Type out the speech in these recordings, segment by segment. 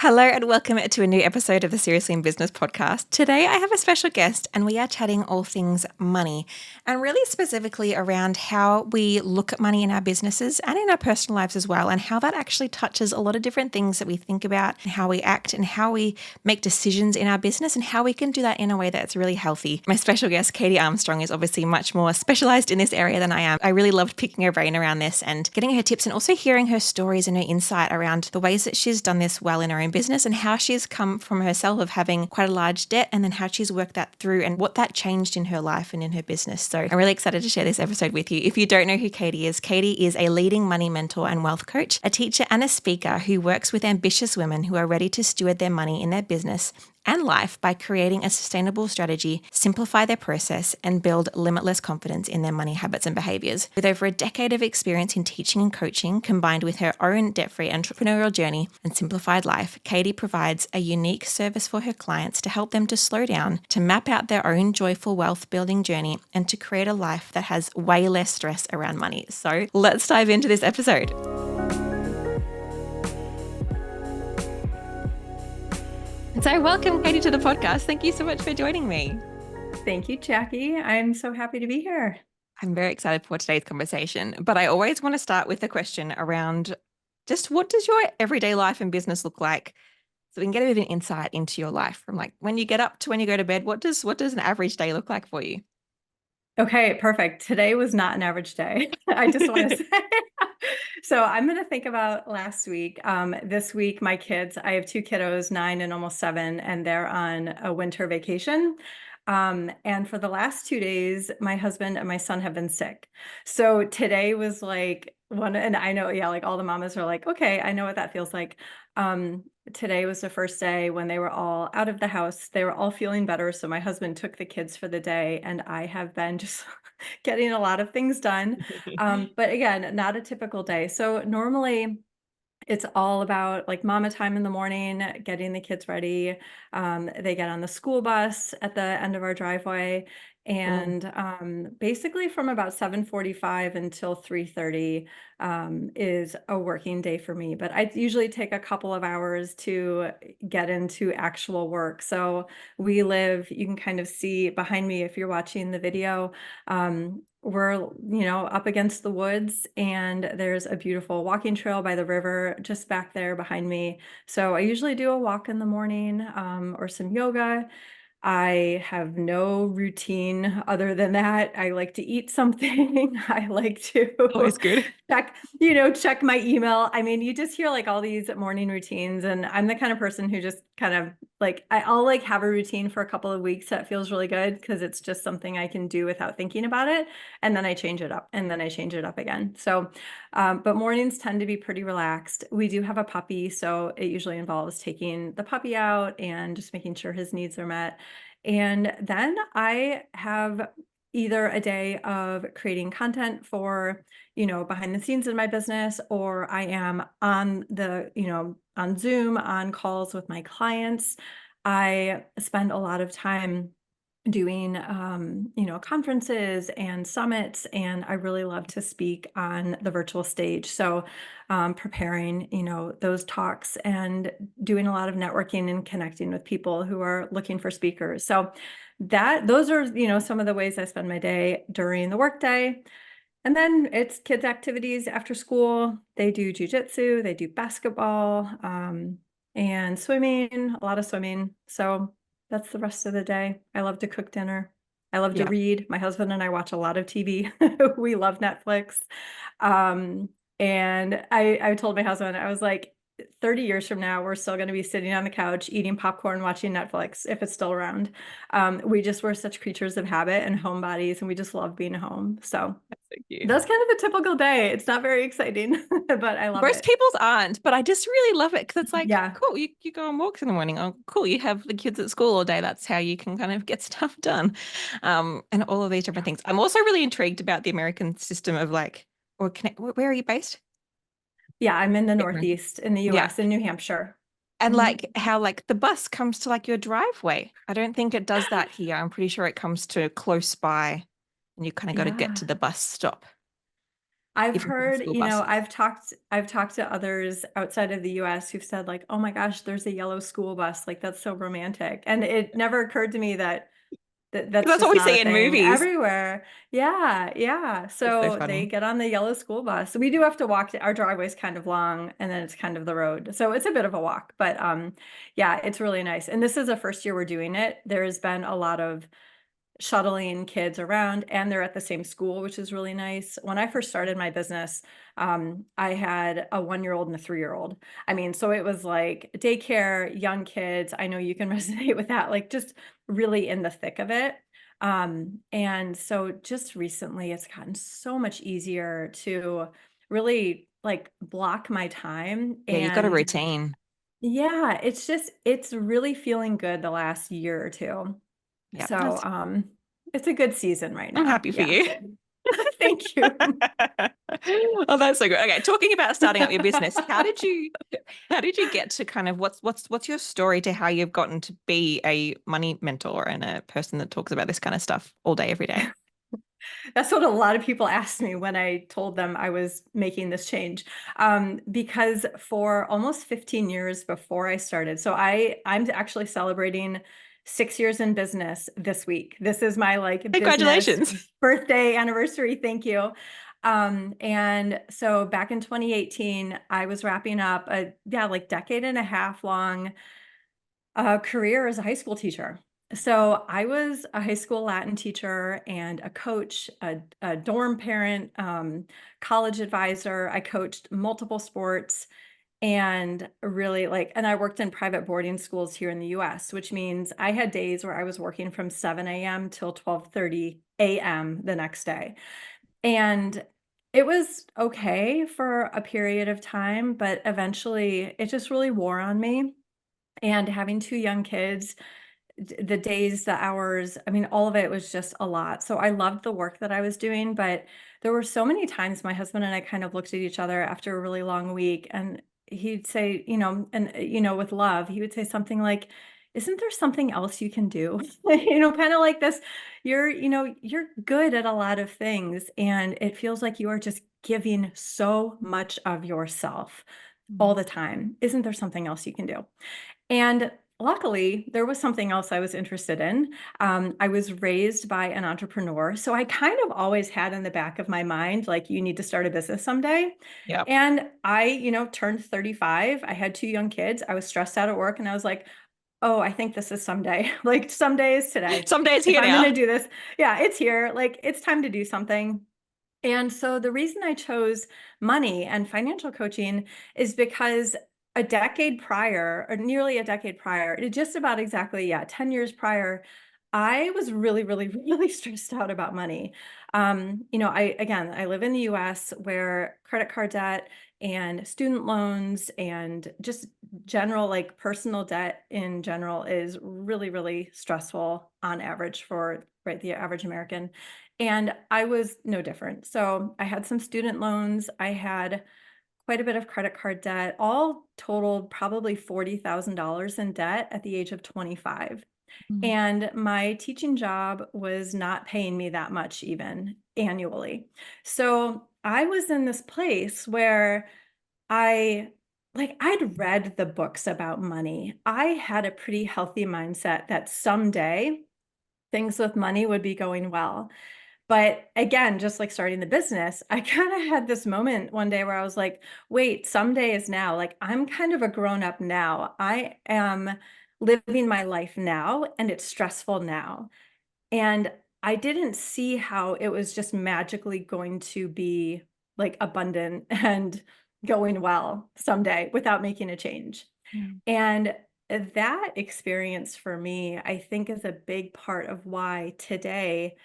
Hello and welcome to a new episode of the Seriously in Business podcast. Today I have a special guest and we are chatting all things money and really specifically around how we look at money in our businesses and in our personal lives as well, and how that actually touches a lot of different things that we think about and how we act and how we make decisions in our business and how we can do that in a way that's really healthy. My special guest, Katy Almstrom, is obviously much more specialized in this area than I am. I really loved picking her brain around this and getting her tips and also hearing her stories and her insight around the ways that she's done this well in her own business and how she's come from herself of having quite a large debt and then how she's worked that through and what that changed in her life and in her business. So I'm really excited to share this episode with you. If you don't know who Katy is a leading money mentor and wealth coach, a teacher and a speaker who works with ambitious women who are ready to steward their money in their business and life by creating a sustainable strategy, simplify their process, and build limitless confidence in their money habits and behaviors. With over a decade of experience in teaching and coaching, combined with her own debt-free entrepreneurial journey and simplified life, Katy provides a unique service for her clients to help them to slow down, to map out their own joyful wealth building journey, and to create a life that has way less stress around money. So let's dive into this episode. So welcome, Katy, to the podcast. Thank you so much for joining me. Thank you, Jacqui. I'm so happy to be here. I'm very excited for today's conversation, but I always want to start with a question around just what does your everyday life and business look like? So we can get a bit of an insight into your life from like when you get up to when you go to bed. What does an average day look like for you? Okay, perfect. Today was not an average day. I just want to say. So I'm going to think about last week. This week, my kids, I have two kiddos, 9 and almost 7, and they're on a winter vacation. And for the last 2 days, my husband and my son have been sick. So today was like one, and I know, yeah, like all the mamas are like, okay, I know what that feels like. Today was the first day when they were all out of the house. They were all feeling better. So my husband took the kids for the day, and I have been just getting a lot of things done. But again, not a typical day. So normally it's all about like mama time in the morning, getting the kids ready. They get on the school bus at the end of our driveway. And basically from about 7:45 until 3:30 is a working day for me. But I usually take a couple of hours to get into actual work. So we live, you can kind of see behind me if you're watching the video. We're, up against the woods, and there's a beautiful walking trail by the river just back there behind me. So I usually do a walk in the morning, or some yoga. I have no routine other than that. I like to eat something. I like to Always good. check my email. I mean, you just hear like all these morning routines, and I'm the kind of person who just kind of like, I'll like have a routine for a couple of weeks that feels really good because it's just something I can do without thinking about it. And then I change it up and then I change it up again. So, but mornings tend to be pretty relaxed. We do have a puppy, so it usually involves taking the puppy out and just making sure his needs are met. And then I have either a day of creating content for, behind the scenes in my business, or I am on on Zoom, on calls with my clients. I spend a lot of time doing, conferences and summits, and I really love to speak on the virtual stage. So, preparing, those talks and doing a lot of networking and connecting with people who are looking for speakers. So those are, some of the ways I spend my day during the workday. And then it's kids' activities after school. They do jujitsu, they do basketball, and swimming, a lot of swimming. So that's the rest of the day. I love to cook dinner. I love to Yeah. read. My husband and I watch a lot of TV. We love Netflix. And I told my husband, I was like, 30 years from now, we're still going to be sitting on the couch eating popcorn, watching Netflix if it's still around. We're such creatures of habit and homebodies, and we just love being home. So Thank you. that's kind of a typical day. It's not very exciting, but I love Most it. people's aren't, but I just really love it because it's like, Yeah. cool, you go on walks in the morning. Oh, cool, you have the kids at school all day. That's how you can kind of get stuff done. And all of these different things. I'm also really intrigued about the American system of like, where are you based? Yeah, I'm in the Different. Northeast in the Yeah. US, in New Hampshire. And Mhm. like how like the bus comes to like your driveway. I don't think it does that here. I'm pretty sure it comes to close by and you kind of got to get Yeah. to the bus stop. I've even from heard, school buses. I've talked to others outside of the US who've said like, "Oh my gosh, there's a yellow school bus." Like that's so romantic. And it never occurred to me that that's That's what just we not a see in thing movies. everywhere. Yeah, yeah. It's so So they funny. get on the yellow school bus. We do have to walk our driveway's kind of long and then it's kind of the road. So it's a bit of a walk, but yeah, it's really nice. And this is the first year we're doing it. There's been a lot of shuttling kids around and they're at the same school, which is really nice. When I first started my business, I had a 1-year-old and a 3-year-old. I mean, so it was like daycare, young kids. I know you can resonate with that, like just really in the thick of it. And so just recently it's gotten so much easier to really like block my time. Yeah, you've got a And routine. yeah, it's really feeling good the last year or two. Yeah, So, it's a good season right I'm now. happy for Yeah. you. Thank you. Oh, that's so good. Okay, talking about starting up your business, how did you get to kind of what's your story to how you've gotten to be a money mentor and a person that talks about this kind of stuff all day, every day? That's what a lot of people asked me when I told them I was making this change. Because for almost 15 years before I started, so I'm actually celebrating 6 years in business this week. This is my like business Congratulations. birthday anniversary. Thank you. And so back in 2018, I was wrapping up a yeah, like decade and a half long career as a high school teacher. So I was a high school Latin teacher and a coach, a dorm parent, college advisor. I coached multiple sports and really like, and I worked in private boarding schools here in the US, which means I had days where I was working from 7 a.m. till 12:30 a.m. the next day. And it was okay for a period of time, but eventually it just really wore on me. And having 2 young kids, the days, the hours, I mean, all of it was just a lot. So I loved the work that I was doing, but there were so many times my husband and I kind of looked at each other after a really long week and he'd say, and with love, he would say something like, "Isn't there something else you can do?" Kind of like this, you're good at a lot of things and it feels like you are just giving so much of yourself all Mm. the time. Isn't there something else you can do? And luckily, there was something else I was interested in. I was raised by an entrepreneur. So I kind of always had in the back of my mind, like, you need to start a business someday. Yep. And I, turned 35. I had 2 young kids. I was stressed out at work and I was like, oh, I think this is someday. Like, someday is today. Some days If here I'm going to now. do this, yeah, it's here. Like, it's time to do something. And so the reason I chose money and financial coaching is because a decade prior, or nearly a decade prior, just about exactly, yeah, 10 years prior, I was really, really, really stressed out about money. I live in the US where credit card debt and student loans and just general like personal debt in general is really, really stressful on average for right the average American. And I was no different. So I had some student loans. I had quite a bit of credit card debt, all totaled probably $40,000 in debt at the age of 25. Mm. And my teaching job was not paying me that much even annually. So I was in this place where I I'd read the books about money. I had a pretty healthy mindset that someday things with money would be going well. But again, just like starting the business, I kind of had this moment one day where I was like, wait, someday is now. Like, I'm kind of a grown up now. I am living my life now, and it's stressful now. And I didn't see how it was just magically going to be like abundant and going well someday without making a change. Mm. And that experience for me, I think, is a big part of why today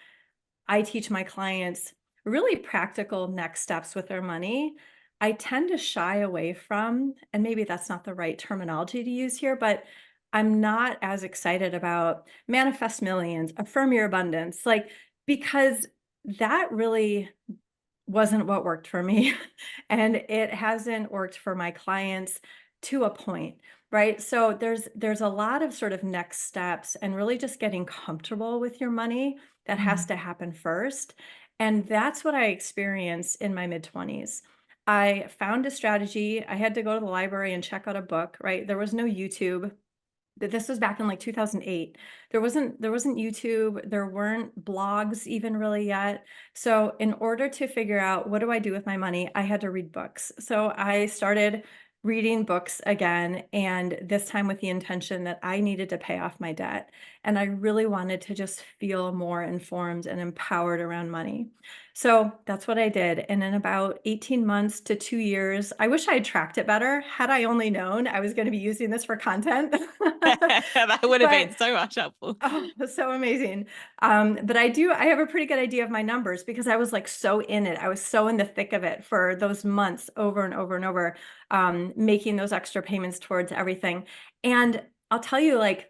I teach my clients really practical next steps with their money. I tend to shy away from, and maybe that's not the right terminology to use here, but I'm not as excited about manifest millions, affirm your abundance, like, because that really wasn't what worked for me. And it hasn't worked for my clients to a point, right? So there's a lot of sort of next steps and really just getting comfortable with your money that has Mm. to happen first. And that's what I experienced in my mid-20s. I found a strategy. I had to go to the library and check out a book, right? There was no YouTube. This was back in like 2008. There wasn't YouTube, there weren't blogs even really yet. So in order to figure out what do I do with my money, I had to read books. So I started reading books again, and this time with the intention that I needed to pay off my debt. And I really wanted to just feel more informed and empowered around money. So that's what I did. And in about 18 months to 2 years, I wish I had tracked it better. Had I only known I was going to be using this for content. That would have But been so much helpful. oh, that's so amazing. But I have a pretty good idea of my numbers because I was like so in it. I was so in the thick of it for those months over and over and over, making those extra payments towards everything. And I'll tell you, like,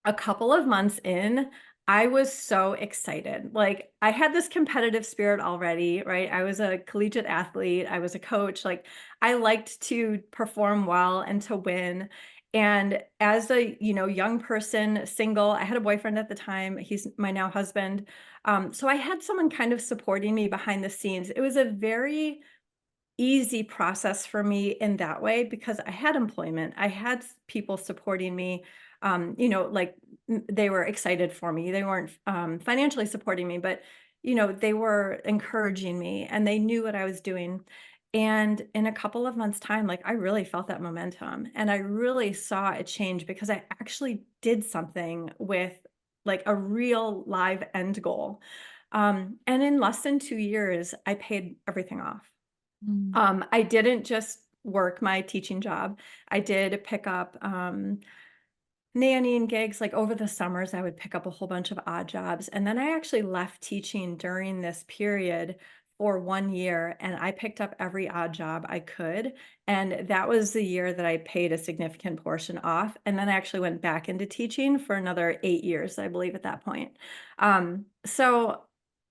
a couple of months in, I was so excited. Like, I had this competitive spirit already, right? I was a collegiate athlete, I was a coach. Like, I liked to perform well and to win. And as a, young person, single, I had a boyfriend at the time. He's my now husband. So I had someone kind of supporting me behind the scenes. It was a very easy process for me in that way because I had employment. I had people supporting me. Like they were excited for me. They weren't financially supporting me, but they were encouraging me and they knew what I was doing. And in a couple of months' time, like I really felt that momentum and I really saw a change because I actually did something with like a real live end goal. And in less than 2 years, I paid everything off. Mm. I didn't just work my teaching job. I did pick up, nannying gigs, like, over the summers, I would pick up a whole bunch of odd jobs, and then I actually left teaching during this period for 1 year, and I picked up every odd job I could, and that was the year that I paid a significant portion off, and then I actually went back into teaching for another 8 years, I believe, at that point. So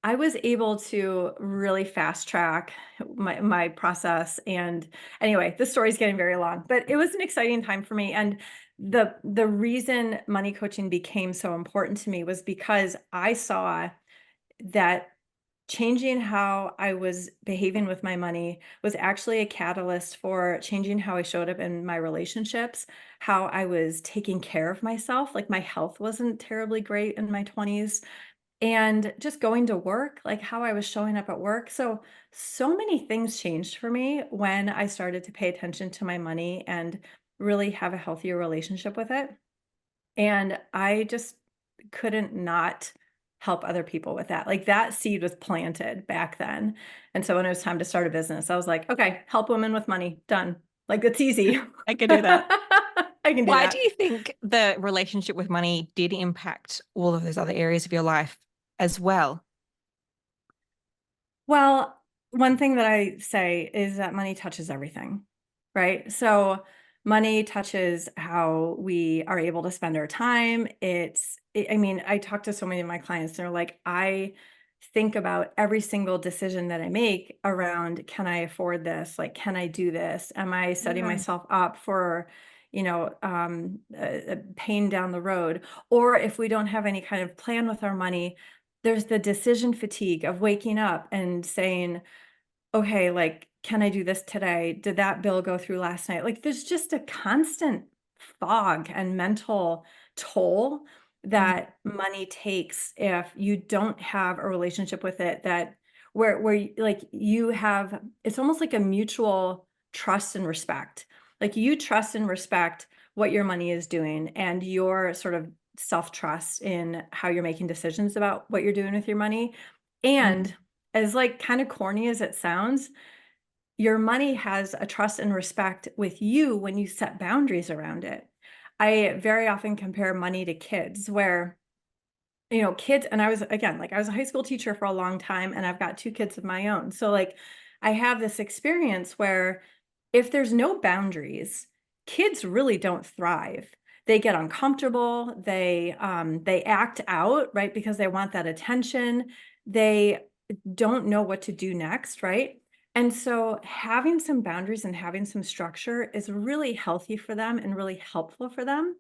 I was able to really fast track my process, and anyway, this story's getting very long, but it was an exciting time for me, and the reason money coaching became so important to me was because I saw that changing how I was behaving with my money was actually a catalyst for changing how I showed up in my relationships, how I was taking care of myself. Like my health wasn't terribly great in my 20s and just going to work, like how I was showing up at work. So many things changed for me when I started to pay attention to my money and really have a healthier relationship with it. And I just couldn't not help other people with that. Like that seed was planted back then. And so when it was time to start a business, I was like, okay, help women with money, done. Like it's easy. I could do that. I can do Why do that. you think the relationship with money did impact all of those other areas of your life as well? Well, one thing that I say is that money touches everything, right? So money touches how we are able to spend our time. I mean, I talk to so many of my clients, they're like, I think about every single decision that I make around, can I afford this? Like, can I do this? Am I setting Yeah. myself up for, a pain down the road? Or if we don't have any kind of plan with our money, there's the decision fatigue of waking up and saying, "Okay, like, can I do this today? Did that bill go through last night?" Like, there's just a constant fog and mental toll Mm. that money takes if you don't have a relationship with it that like, you have it's almost like a mutual trust and respect. Like, you trust and respect what your money is doing and your sort of self-trust in how you're making decisions about what you're doing with your money, Mm. and as, like, kinda corny as it sounds, your money has a trust and respect with you when you set boundaries around it. I very often compare money to kids where, kids and I was again, like, I was a high school teacher for a long time, and I've got 2 kids of my own. So, like, I have this experience where if there's no boundaries, kids really don't thrive. They get uncomfortable, they act out, right, because they want that attention. They don't know what to do next, right? And so having some boundaries and having some structure is really healthy for them and really helpful for them.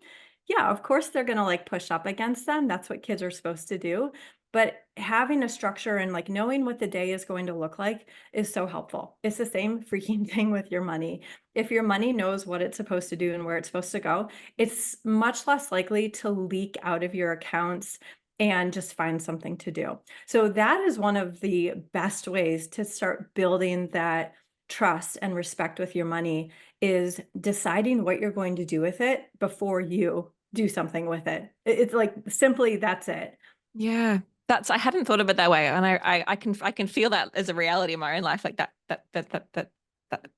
Yeah, of course they're going to like push up against them. That's what kids are supposed to do. but having a structure and like knowing what the day is going to look like is so helpful. It's the same freaking thing with your money. If your money knows what it's supposed to do and where it's supposed to go, it's much less likely to leak out of your accounts and just find something to do. So that is one of the best ways to start building that trust and respect with your money, is deciding what you're going to do with it before you do something with it. It's like simply that's it. Yeah. I hadn't thought of it that way. And I can feel that as a reality in my own life, like that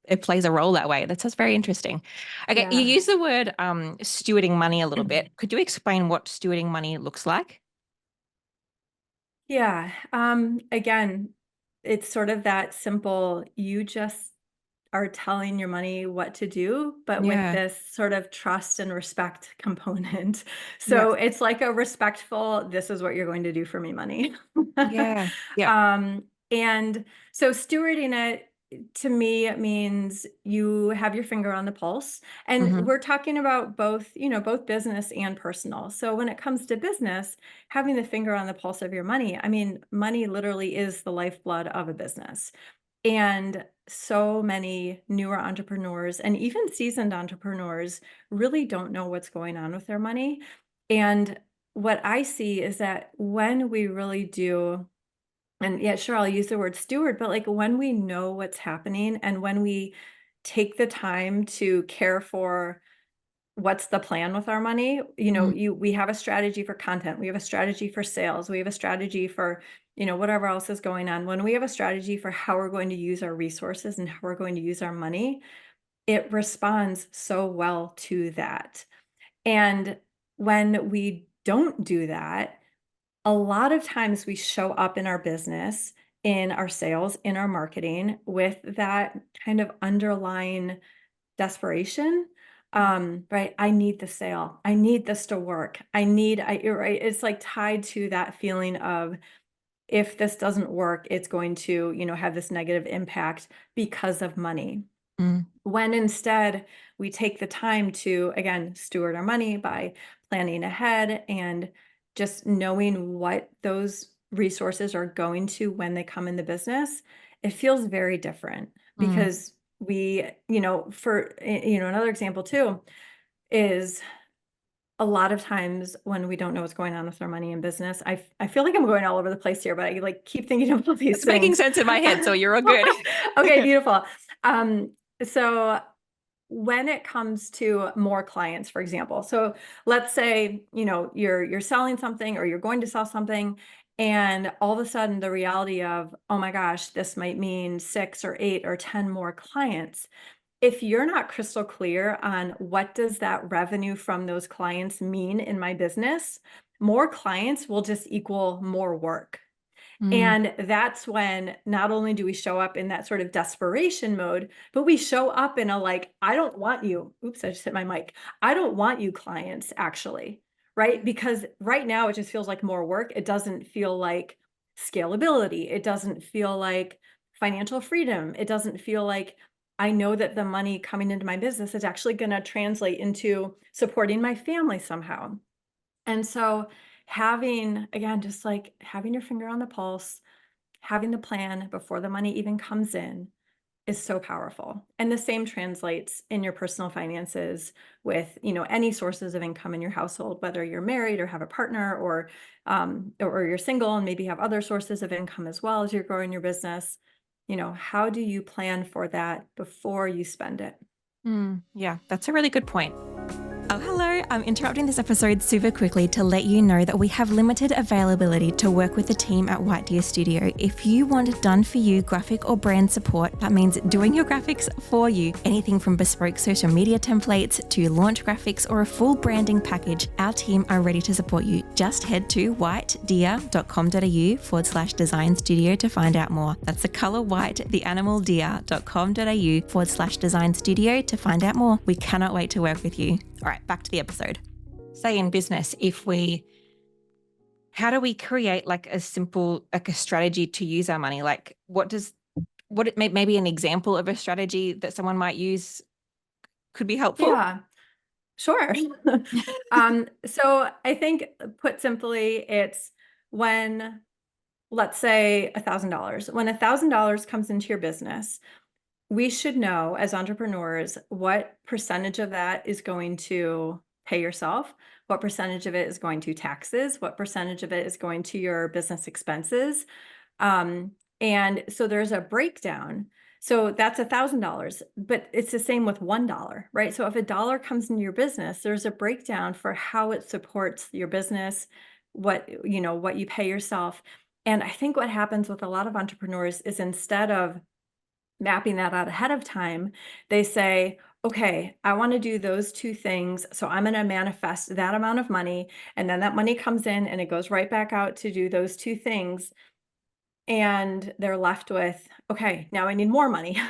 it plays a role that way. That's very interesting. Okay, you Yeah. use the word stewarding money a little bit. Could you explain what stewarding money looks like? Yeah. Again, it's sort of that simple. You just are telling your money what to do, but with Yeah. this sort of trust and respect component. Yeah. So it's like a respectful, this is what you're going to do for me money. Yeah. Yeah. um, and so stewarding it to me means you have your finger on the pulse. And Hmm. we're talking about both, both business and personal. So when it comes to business, having the finger on the pulse of your money, I mean, money literally is the lifeblood of a business. And so many newer entrepreneurs and even seasoned entrepreneurs really don't know what's going on with their money. And what I see is that when we really do, and yeah, sure, I'll use the word steward, but like when we know what's happening and when we take the time to care for what's the plan with our money, Mm, we have a strategy for content, we have a strategy for sales, we have a strategy for, whatever else is going on. When we have a strategy for how we're going to use our resources and how we're going to use our money, it responds so well to that. And when we don't do that, a lot of times we show up in our business, in our sales, in our marketing with that kind of underlying desperation. Right? I need the sale. I need this to work. You're right. It's like tied to that feeling of, if this doesn't work, it's going to, have this negative impact because of money. mm, When instead we take the time to, again, steward our money by planning ahead and just knowing what those resources are going to when they come in the business, it feels very different mm. because another example too is a lot of times when we don't know what's going on with our money in business, I feel like I'm going all over the place here, but I like keep thinking of all these It's making things. sense in my head, so you're all good. Okay, beautiful. So when it comes to more clients, for example, so let's say, you're selling something or you're going to sell something, and all of a sudden the reality of, oh my gosh, this might mean 6 or 8 or 10 more clients. If you're not crystal clear on what does that revenue from those clients mean in my business, more clients will just equal more work. Mm, And that's when not only do we show up in that sort of desperation mode, but we show up in a like, I don't want you. Oops, I just hit my mic. I don't want you clients, actually. Right? Because right now it just feels like more work. It doesn't feel like scalability. It doesn't feel like financial freedom. It doesn't feel like I know that the money coming into my business is actually going to translate into supporting my family somehow. And so having, again, just like having your finger on the pulse, having the plan before the money even comes in is so powerful. And the same translates in your personal finances with, any sources of income in your household, whether you're married or have a partner, or you're single and maybe have other sources of income as well as you're growing your business. How do you plan for that before you spend it? yeah, that's a really good point. Oh, hello. I'm interrupting this episode super quickly to let you know that we have limited availability to work with the team at White Deer Studio. If you want done for you graphic or brand support, that means doing your graphics for you. Anything from bespoke social media templates to launch graphics or a full branding package, our team are ready to support you. Just head to whitedeer.com.au/design studio to find out more. That's the color white, the animal deer.com.au/design studio to find out more. We cannot wait to work with you. All right, back to the episode. Say in business, how do we create like a simple, like a strategy to use our money? Like maybe an example of a strategy that someone might use could be helpful? Yeah, sure. So I think put simply, it's when, let's say $1,000, when $1,000 comes into your business, we should know as entrepreneurs what percentage of that is going to pay yourself, what percentage of it is going to taxes, what percentage of it is going to your business expenses. And so there's a breakdown. So that's $1,000, but it's the same with $1, right? So if a dollar comes into your business, there's a breakdown for how it supports your business, what you pay yourself. And I think what happens with a lot of entrepreneurs is instead of mapping that out ahead of time, they say, okay, I want to do those two things. So I'm going to manifest that amount of money. And then that money comes in and it goes right back out to do those two things. And they're left with, okay, now I need more money.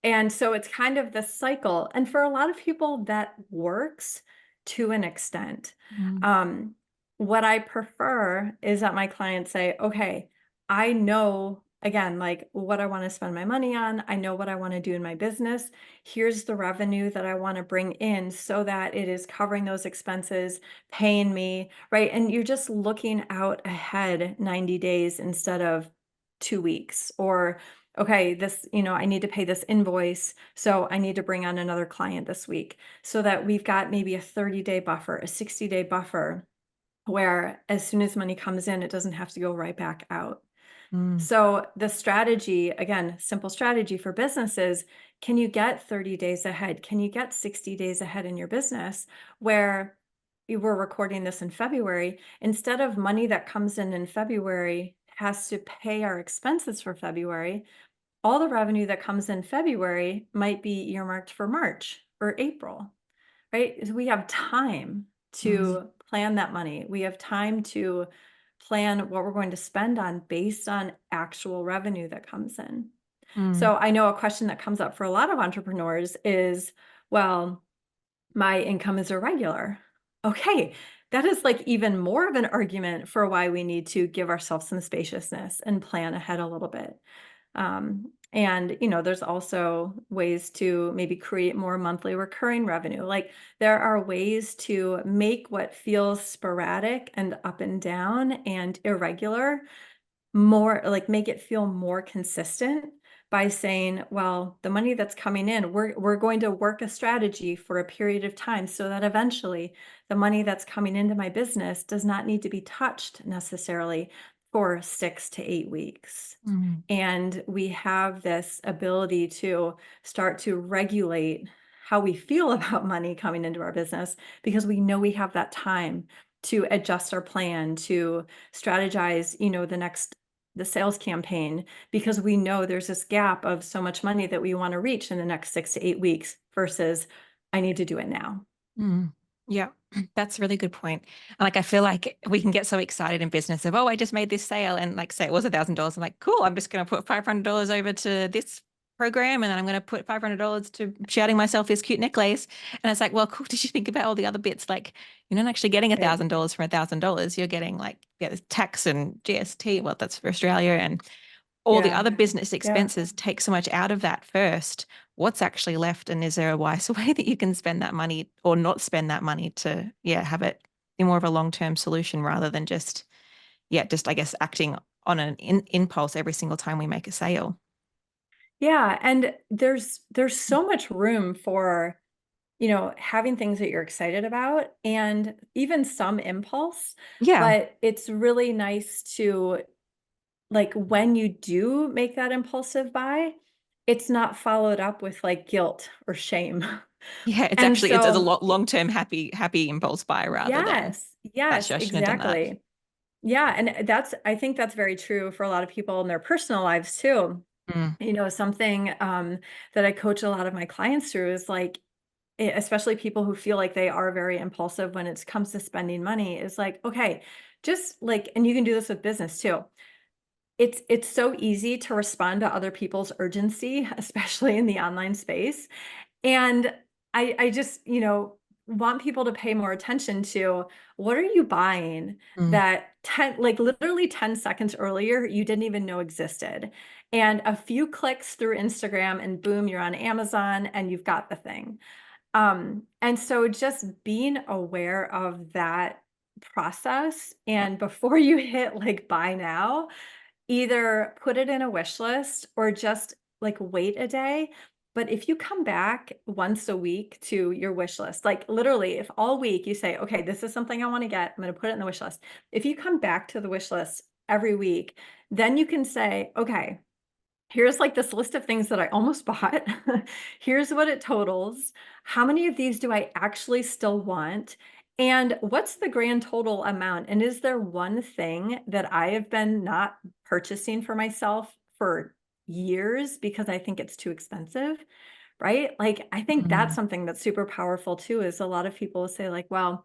And so it's kind of the cycle. And for a lot of people, that works to an extent. Mm. Um, what I prefer is that my clients say, okay, I know, again, like what I want to spend my money on. I know what I want to do in my business. Here's the revenue that I want to bring in so that it is covering those expenses, paying me, right? And you're just looking out ahead 90 days instead of 2 weeks, or okay, I need to pay this invoice, so I need to bring on another client this week, so that we've got maybe a 30-day buffer, a 60-day buffer, where as soon as money comes in, it doesn't have to go right back out. Mm. So the strategy, again, simple strategy for businesses, can you get 30 days ahead? Can you get 60 days ahead in your business, where you were recording this in February, instead of money that comes in February has to pay our expenses for February, all the revenue that comes in February might be earmarked for March or April, right? We have time Mm. to plan that money. We have time to plan what we're going to spend on based on actual revenue that comes in. Mm. So I know a question that comes up for a lot of entrepreneurs is, well, my income is irregular. Okay, that is like even more of an argument for why we need to give ourselves some spaciousness and plan ahead a little bit. And there's also ways to maybe create more monthly recurring revenue. Like there are ways to make what feels sporadic and up and down and irregular more, like make it feel more consistent by saying, well, the money that's coming in, we're going to work a strategy for a period of time so that eventually the money that's coming into my business does not need to be touched necessarily for 6 to 8 weeks. Mm. And we have this ability to start to regulate how we feel about money coming into our business, because we know we have that time to adjust our plan, to strategize, the sales campaign, because we know there's this gap of so much money that we want to reach in the next 6 to 8 weeks versus I need to do it now. Mm. Yeah, that's a really good point. Like, I feel like we can get so excited in business of, oh, I just made this sale, and like, say it was $1,000. I'm like, cool, I'm just going to put $500 over to this program, and then I'm going to put $500 to shouting myself this cute necklace. And it's like, well, cool. Did you think about all the other bits? Like, you're not actually getting Right. $1,000 from $1,000. You're getting like, yeah, there's tax and GST. Well, that's for Australia, and all the Yeah. other business Yeah. expenses take so much out of that first. What's actually left? And is there a wiser way that you can spend that money or not spend that money to, yeah, have it be more of a long-term solution rather than just, yeah, just, I guess, acting on an impulse every single time we make a sale. Yeah. And there's so much room for, having things that you're excited about and even some impulse, Yeah. but it's really nice to, like, when you do make that impulsive buy, it's not followed up with like guilt or shame. Yeah. It's And actually, it's a so, long-term happy impulse buy rather than yes, that. yes, I shouldn't have done that. exactly. Yeah, and I think that's very true for a lot of people in their personal lives too. Mm. Something that I coach a lot of my clients through is like, especially people who feel like they are very impulsive when it comes to spending money, is like, okay, just like, and you can do this with business too. It's so easy to respond to other people's urgency, especially in the online space. And I just, want people to pay more attention to, what are you buying Mm. that like literally 10 seconds earlier you didn't even know existed. And a few clicks through Instagram and boom, you're on Amazon and you've got the thing. And so just being aware of that process. And before you hit like buy now, either put it in a wish list or just like wait a day. But if you come back once a week to your wish list, like literally, if all week you say, okay, this is something I want to get, I'm going to put it in the wish list. If you come back to the wish list every week, then you can say, okay, here's like this list of things that I almost bought. Here's what it totals. How many of these do I actually still want? And what's the grand total amount? And is there one thing that I have been not purchasing for myself for years because I think it's too expensive? Right? Like, I think that's Mm, something that's super powerful too, is a lot of people will say like, well,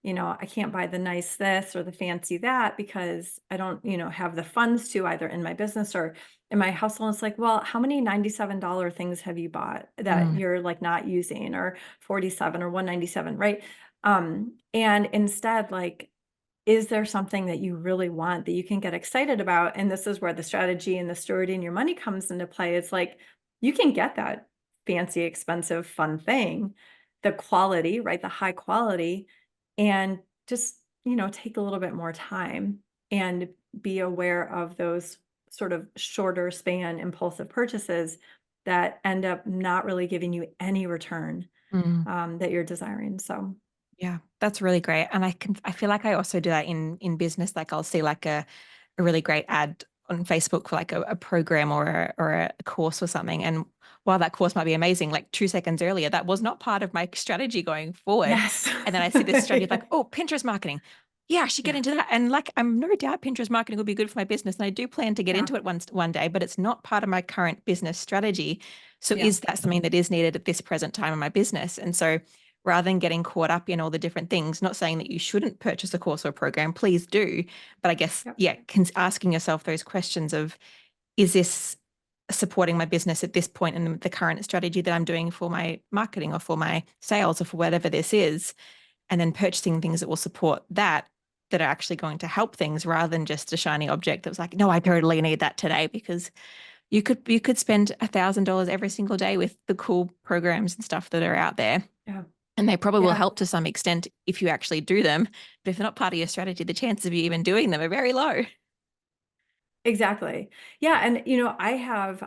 I can't buy the nice this or the fancy that because I don't, have the funds to either in my business or in my hustle. And it's like, well, how many $97 things have you bought that mm, you're like not using or 47 or 197, right? And instead, like, is there something that you really want that you can get excited about? And this is where the strategy and the stewarding your money comes into play. It's like you can get that fancy, expensive, fun thing, the quality, right? The high quality, and just, take a little bit more time and be aware of those sort of shorter span impulsive purchases that end up not really giving you any return mm. that you're desiring. So, Yeah, that's really great. And I feel like I also do that in business. Like I'll see like a really great ad on Facebook for like a program or a course or something. And while that course might be amazing, like 2 seconds earlier, that was not part of my strategy going forward. yes. And then I see this strategy like, Yeah. oh, Pinterest marketing. Yeah, I should get Yeah. into that. And like I'm no doubt Pinterest marketing will be good for my business. And I do plan to get Yeah. into it one day, but it's not part of my current business strategy. So Yeah. is that something that is needed at this present time in my business? And so rather than getting caught up in all the different things, not saying that you shouldn't purchase a course or a program, please do. But I guess, Yep. yeah, asking yourself those questions of, is this supporting my business at this point in the current strategy that I'm doing for my marketing or for my sales or for whatever this is? And then purchasing things that will support that, that are actually going to help things rather than just a shiny object that was like, no, I totally need that today, because you could spend $1,000 every single day with the cool programs and stuff that are out there, Yeah. and they probably will Yeah. help to some extent if you actually do them. But if they're not part of your strategy, the chances of you even doing them are very low. Exactly. Yeah, and I have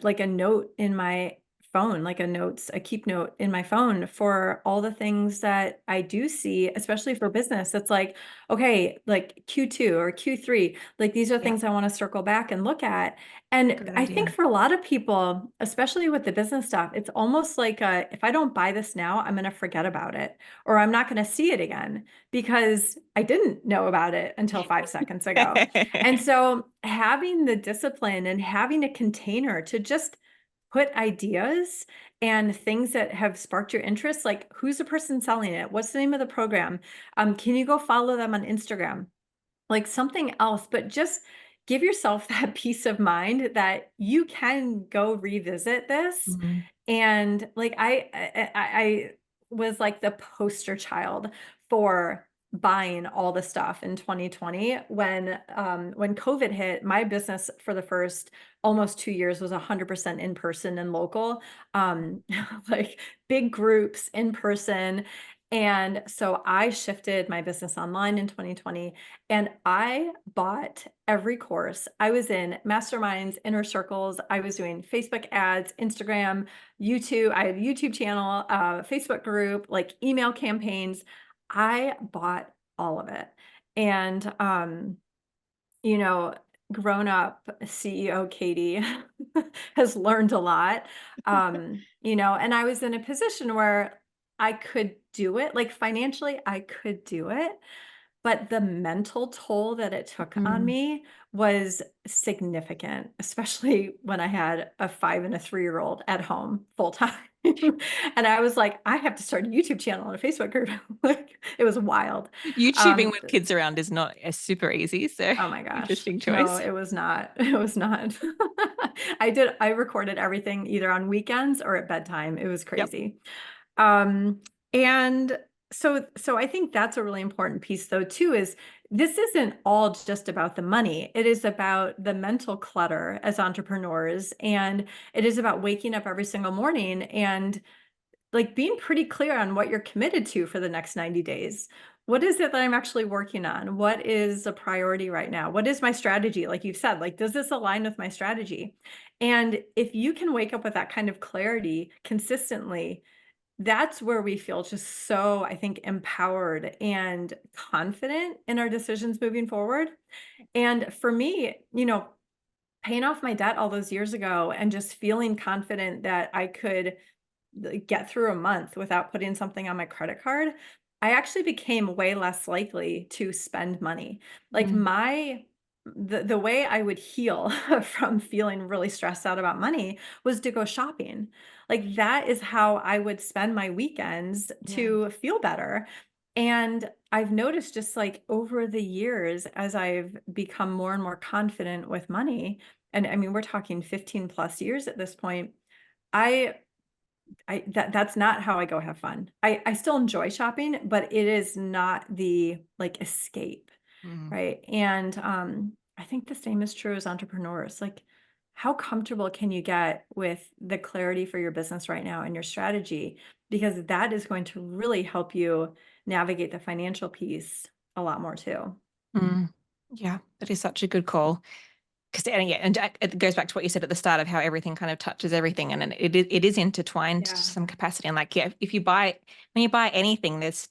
like a note in my phone, like a keep note in my phone for all the things that I do see, especially for business. It's like, okay, like Q2 or Q3, like these are Yeah, things I want to circle back and look at. And good I think idea. for a lot of people, especially with the business stuff, it's almost like if I don't buy this now, I'm going to forget about it or I'm not going to see it again because I didn't know about it until 5 seconds ago. And so having the discipline and having a container to just put ideas and things that have sparked your interest, like who's the person selling it? What's the name of the program? Can you go follow them on Instagram? Like something else, but just give yourself that peace of mind that you can go revisit this. Mm, And like I was like the poster child for buying all the stuff in 2020 when COVID hit. My business for the first almost 2 years was 100% in person and local, like big groups in person. And so I shifted my business online in 2020 and I bought every course. I was in masterminds, inner circles. I was doing Facebook ads, Instagram, YouTube. I had a YouTube channel, Facebook group, like email campaigns. I bought all of it. And, you know, grown up CEO Katy has learned a lot. And I was in a position where I could do it. Like financially, I could do it, but the mental toll that it took on mm. me was significant, especially when I had a 5 and a 3-year-old at home full time. And I was like, I have to start a YouTube channel and a Facebook group. Like it was wild. YouTubing Um, with kids around is not super easy. So oh my gosh. interesting No, choice. it was not. It was not. I recorded everything either on weekends or at bedtime. It was Yep. crazy. Um, and so I think that's a really important piece though too, is this isn't all just about the money. It is about the mental clutter as entrepreneurs, and it is about waking up every single morning and like being pretty clear on what you're committed to for the next 90 days. What is it that I'm actually working on? What is a priority right now? What is my strategy? Like you've said, like, does this align with my strategy? And if you can wake up with that kind of clarity consistently, that's where we feel just so, I think, empowered and confident in our decisions moving forward. And for me, paying off my debt all those years ago and just feeling confident that I could get through a month without putting something on my credit card, I actually became way less likely to spend money. Like Mm, the way I would heal from feeling really stressed out about money was to go shopping. Like that is how I would spend my weekends yeah. to feel better. And I've noticed just like over the years, as I've become more and more confident with money, and I mean, we're talking 15 plus years at this point, I that's not how I go have fun. I still enjoy shopping, but it is not the like escape, Mm, right? And I think the same is true as entrepreneurs. Like how comfortable can you get with the clarity for your business right now and your strategy? Because that is going to really help you navigate the financial piece a lot more too. mm. Yeah, that is such a good call. Because and yeah, and it goes back to what you said at the start of how everything kind of touches everything, and then it is intertwined to Yeah. some capacity. And like, yeah, if you buy when you buy anything, it's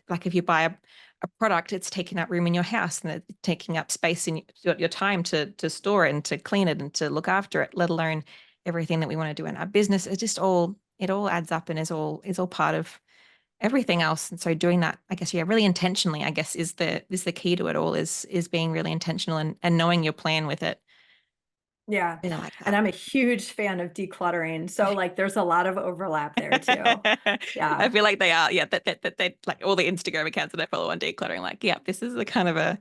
like if you buy a product, it's taking up room in your house and it's taking up space in your time to store it and to clean it and to look after it. Let alone everything that we want to do in our business. It's just all adds up and is all part of everything else. And so doing that, I guess, yeah, really intentionally, I guess, is the key to it all. Is being really intentional and knowing your plan with it. Yeah. I like And that. I'm a huge fan of decluttering. So like there's a lot of overlap there too. I Yeah. feel like they are, yeah, that they like all the Instagram accounts that I follow on decluttering, like, yeah, this is the kind of a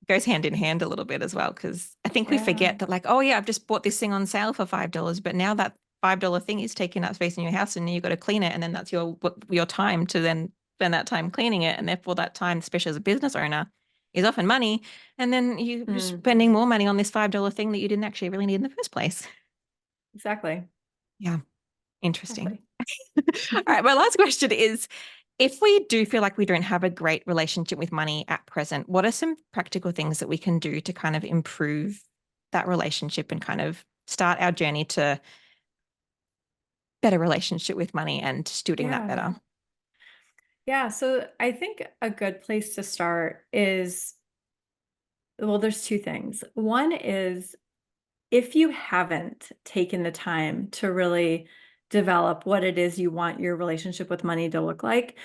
goes hand in hand a little bit as well. Cause I think we Yeah. forget that, like, oh yeah, I've just bought this thing on sale for $5, but now that $5 thing is taking up space in your house and you've got to clean it. And then that's your time to then spend that time cleaning it. And therefore that time, especially as a business owner, is often money. And then you're Mm, spending more money on this $5 thing that you didn't actually really need in the first place. exactly. Yeah. Interesting. Exactly. All right. My last question is if we do feel like we don't have a great relationship with money at present, what are some practical things that we can do to kind of improve that relationship and kind of start our journey to better relationship with money and just doing that Yeah. better? Yeah. So I think a good place to start is, well, there's two things. One is if you haven't taken the time to really develop what it is you want your relationship with money to look like,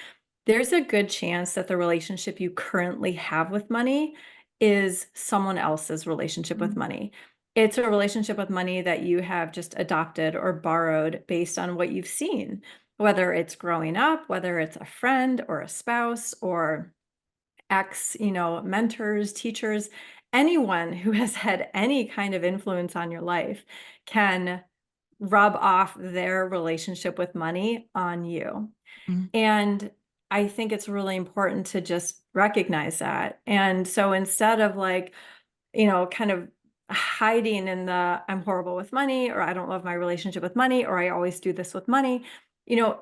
there's a good chance that the relationship you currently have with money is someone else's relationship with Mm, money. It's a relationship with money that you have just adopted or borrowed based on what you've seen, whether it's growing up, whether it's a friend or a spouse or ex, mentors, teachers, anyone who has had any kind of influence on your life can rub off their relationship with money on you. mm, And I think it's really important to just recognize that. And so instead of like, kind of hiding in the I'm horrible with money, or I don't love my relationship with money, or I always do this with money,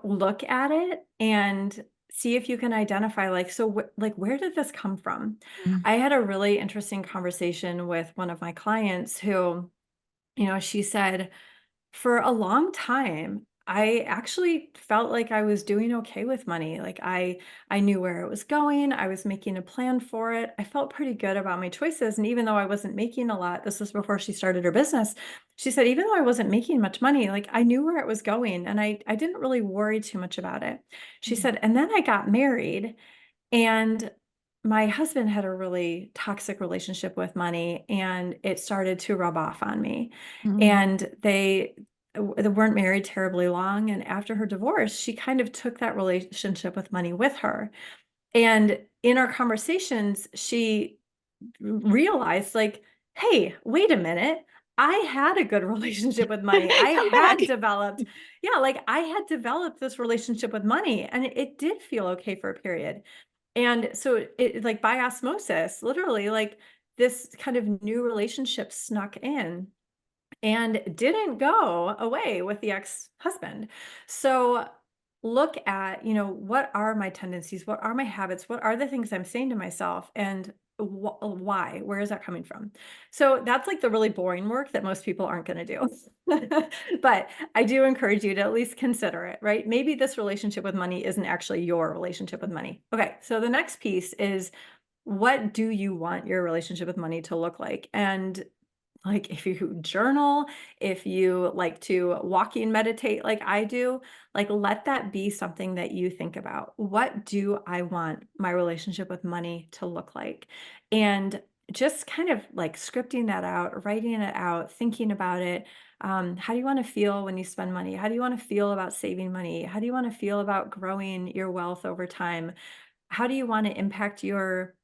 look at it and see if you can identify like, so like, where did this come from? mm, I had a really interesting conversation with one of my clients who, she said, for a long time, I actually felt like I was doing okay with money. Like I knew where it was going. I was making a plan for it. I felt pretty good about my choices. And even though I wasn't making a lot, this was before she started her business. She said, even though I wasn't making much money, like I knew where it was going and I didn't really worry too much about it. She mm, said, and then I got married and my husband had a really toxic relationship with money and it started to rub off on me. mm, And they weren't married terribly long. And after her divorce, she kind of took that relationship with money with her. And in our conversations, she realized, like, hey, wait a minute. I had a good relationship with money. I I'm had back. developed, yeah, like I had developed this relationship with money and it did feel okay for a period. And so it like by osmosis, literally, like this kind of new relationship snuck in and didn't go away with the ex-husband. So look at, what are my tendencies? What are my habits? What are the things I'm saying to myself? And why? Where is that coming from? So that's like the really boring work that most people aren't going to do. But I do encourage you to at least consider it, right? Maybe this relationship with money isn't actually your relationship with money. Okay. So the next piece is, what do you want your relationship with money to look like? And like, if you journal, if you like to walking meditate like I do, like let that be something that you think about. What do I want my relationship with money to look like? And just kind of like scripting that out, writing it out, thinking about it. How do you want to feel when you spend money? How do you want to feel about saving money? How do you want to feel about growing your wealth over time? How do you want to impact your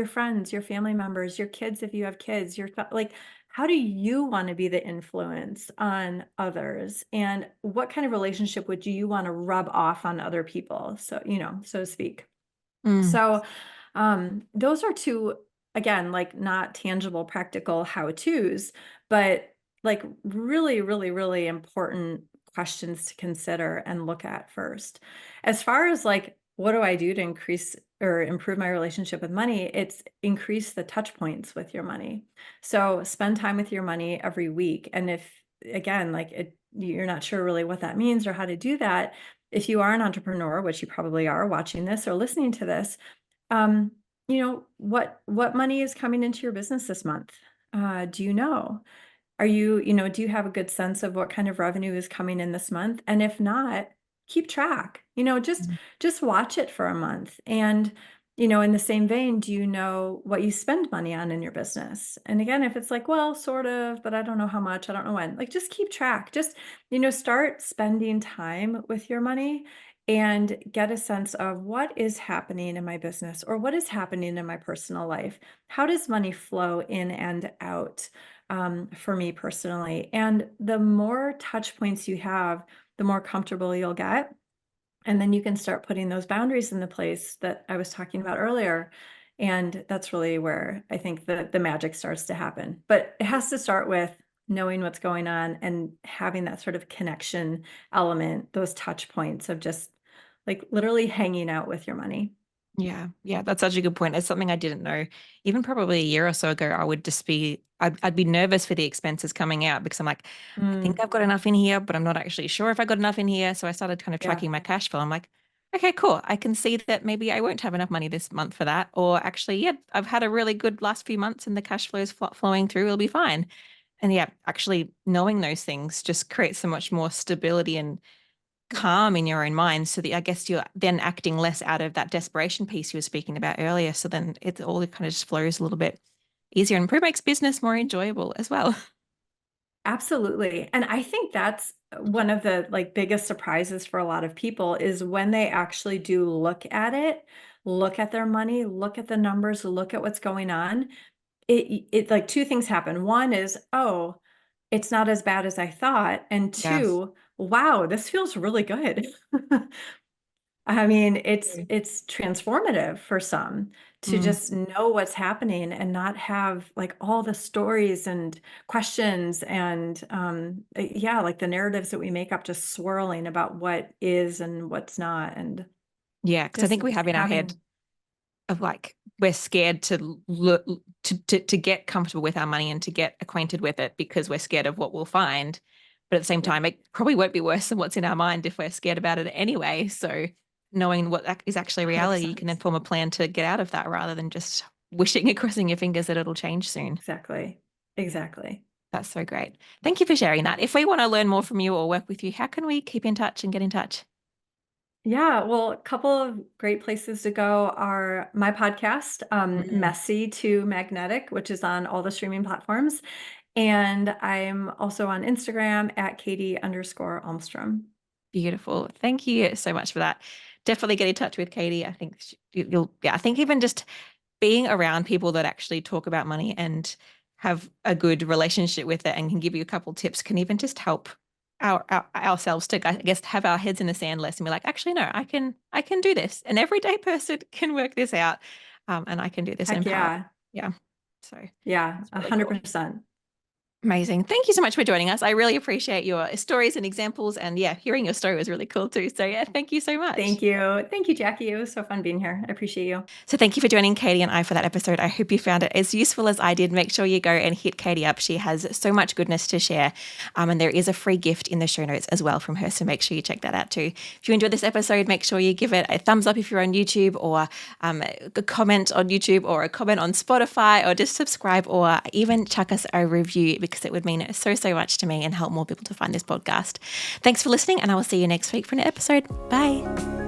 friends, your family members, your kids if you have kids, like how do you want to be the influence on others? And what kind of relationship would you want to rub off on other people? So, so to speak. Mm. So, those are two, again, like not tangible, practical how-tos, but like really, really, really important questions to consider and look at first. As far as like, what do I do to increase or improve my relationship with money? It's increase the touch points with your money. So spend time with your money every week. And if, again, like you're not sure really what that means or how to do that, if you are an entrepreneur, which you probably are watching this or listening to this, um, what money is coming into your business this month? Do you know? Do you have a good sense of what kind of revenue is coming in this month? And if not, keep track. Just watch it for a month. And, in the same vein, do you know what you spend money on in your business? And again, if it's like, well, sort of, but I don't know how much, I don't know when, like just keep track. Just, start spending time with your money and get a sense of what is happening in my business or what is happening in my personal life. How does money flow in and out? For me personally. And the more touch points you have, the more comfortable you'll get. And then you can start putting those boundaries in the place that I was talking about earlier. And that's really where I think the magic starts to happen. But it has to start with knowing what's going on and having that sort of connection element, those touch points of just like literally hanging out with your money. Yeah, yeah, that's such a good point. It's something I didn't know. Even probably a year or so ago, I would just I'd be nervous for the expenses coming out because I'm like, I think Mm, I've got enough in here, but I'm not actually sure if I got enough in here. So I started kind of yeah, tracking my cash flow. I'm like, okay, cool. I can see that maybe I won't have enough money this month for that. Or actually, yeah, I've had a really good last few months and the cash flow is flowing through. It'll be fine. And yeah, actually knowing those things just creates so much more stability and calm in your own mind so that I guess you're then acting less out of that desperation piece you were speaking about earlier. So then it all kind of just flows a little bit easier and probably makes business more enjoyable as well. absolutely. And I think that's one of the like biggest surprises for a lot of people is when they actually do look at it, look at their money, look at the numbers, look at what's going on. It like two things happen. One is, oh, it's not as bad as I thought. And Yeah. two, wow, this feels really good. I mean, it's True. it's transformative for some to Mm. just know what's happening and not have like all the stories and questions and yeah, like the narratives that we make up just swirling about what is and what's not and Yeah, because I just think we have in our head having of like we're scared to look to get comfortable with our money and to get acquainted with it because we're scared of what we'll find. But at the same yeah, time, it probably won't be worse than what's in our mind if we're scared about it anyway. So knowing what is actually reality, you can 100%. then form a plan to get out of that rather than just wishing and crossing your fingers that it'll change soon. Exactly. Yeah, Exactly. that's so great. Thank you for sharing that. If we want to learn more from you or work with you, how can we keep in touch and get in touch? Yeah, well, a couple of great places to go are my podcast, Mm. Messy to Magnetic, which is on all the streaming platforms. And I'm also on Instagram at Katy_Almstrom. Beautiful. Thank you so much for that. Definitely get in touch with Katy. I think you'll, yeah, I think even just being around people that actually talk about money and have a good relationship with it and can give you a couple tips can even just help ourselves to, I guess, have our heads in the sand less and be like, actually, no, I can do this. An everyday person can work this out, and I can do this and Heck empower. yeah. Yeah. So Yeah, it's really cool. 100%. Amazing. Thank you so much for joining us. I really appreciate your stories and examples. And yeah, hearing your story was really cool too. So yeah, thank you so much. Thank you. Thank you, Jacqui. It was so fun being here. I appreciate you. So thank you for joining Katy and I for that episode. I hope you found it as useful as I did. Make sure you go and hit Katy up. She has so much goodness to share. And there is a free gift in the show notes as well from her. So make sure you check that out too. If you enjoyed this episode, make sure you give it a thumbs up if you're on YouTube, or a comment on YouTube, or a comment on Spotify, or just subscribe, or even chuck us a review, because it would mean so much to me and help more people to find this podcast. Thanks for listening, and I will see you next week for an episode. Bye.